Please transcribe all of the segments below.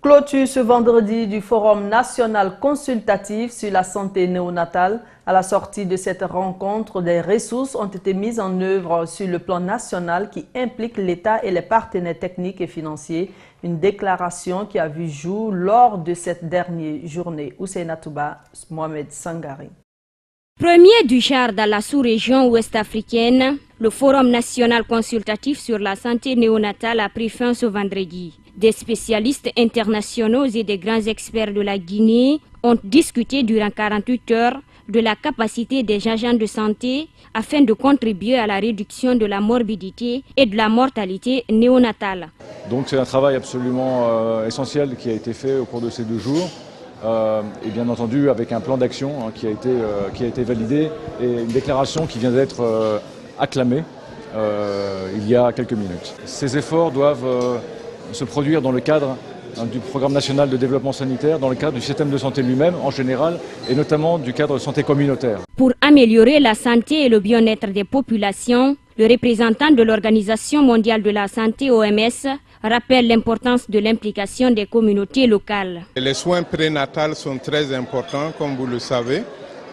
Clôture ce vendredi du Forum national consultatif sur la santé néonatale. À la sortie de cette rencontre, des ressources ont été mises en œuvre sur le plan national qui implique l'État et les partenaires techniques et financiers. Une déclaration qui a vu jour lors de cette dernière journée. Ousseina Touba, Mohamed Sangari. Premier du genre dans la sous-région ouest-africaine, le Forum national consultatif sur la santé néonatale a pris fin ce vendredi. Des spécialistes internationaux et des grands experts de la Guinée ont discuté durant 48 heures de la capacité des agents de santé afin de contribuer à la réduction de la morbidité et de la mortalité néonatale. Donc c'est un travail absolument essentiel qui a été fait au cours de ces 2 jours. Et bien entendu avec un plan d'action qui a été validé et une déclaration qui vient d'être acclamée il y a quelques minutes. Ces efforts doivent se produire dans le cadre du programme national de développement sanitaire, dans le cadre du système de santé lui-même en général et notamment du cadre de santé communautaire. Pour améliorer la santé et le bien-être des populations, le représentant de l'Organisation mondiale de la santé OMS rappelle l'importance de l'implication des communautés locales. Les soins prénatals sont très importants, comme vous le savez,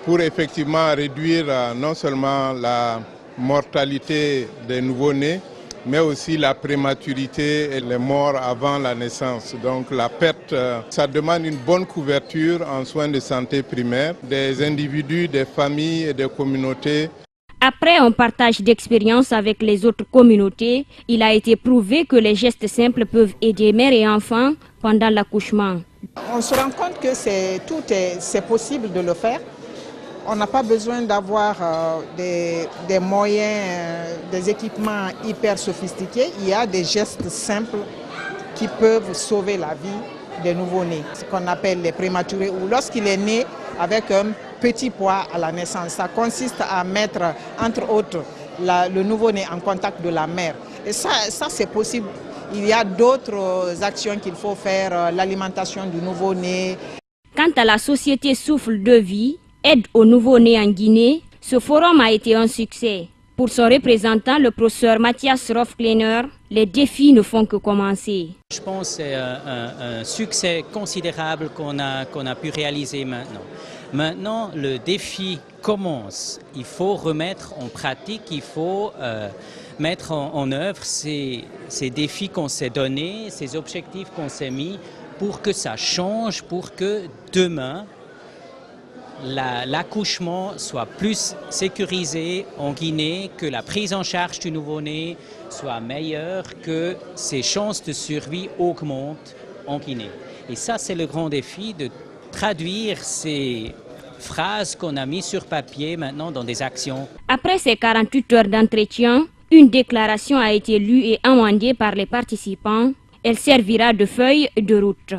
pour effectivement réduire non seulement la mortalité des nouveau-nés, mais aussi la prématurité et les morts avant la naissance. Donc la perte, ça demande une bonne couverture en soins de santé primaires des individus, des familles et des communautés. Après un partage d'expériences avec les autres communautés, il a été prouvé que les gestes simples peuvent aider mères et enfants pendant l'accouchement. On se rend compte que c'est possible de le faire. On n'a pas besoin d'avoir des moyens, des équipements hyper sophistiqués. Il y a des gestes simples qui peuvent sauver la vie des nouveau-nés. Ce qu'on appelle les prématurés ou lorsqu'il est né avec un petit poids à la naissance. Ça consiste à mettre, entre autres, le nouveau-né en contact de la mère. Et ça c'est possible. Il y a d'autres actions qu'il faut faire, l'alimentation du nouveau-né. Quant à la société Souffle de Vie, aide aux nouveau-nés en Guinée, ce forum a été un succès. Pour son représentant, le professeur Mathias Rofkleiner, les défis ne font que commencer. Je pense que c'est un succès considérable qu'on a pu réaliser maintenant. Maintenant, le défi commence. Il faut remettre en pratique, il faut mettre en œuvre ces défis qu'on s'est donnés, ces objectifs qu'on s'est mis pour que ça change, pour que demain, l'accouchement soit plus sécurisé en Guinée, que la prise en charge du nouveau-né soit meilleure, que ses chances de survie augmentent en Guinée. Et ça, c'est le grand défi de traduire ces phrases qu'on a mises sur papier maintenant dans des actions. Après ces 48 heures d'entretien, une déclaration a été lue et amendée par les participants. Elle servira de feuille de route.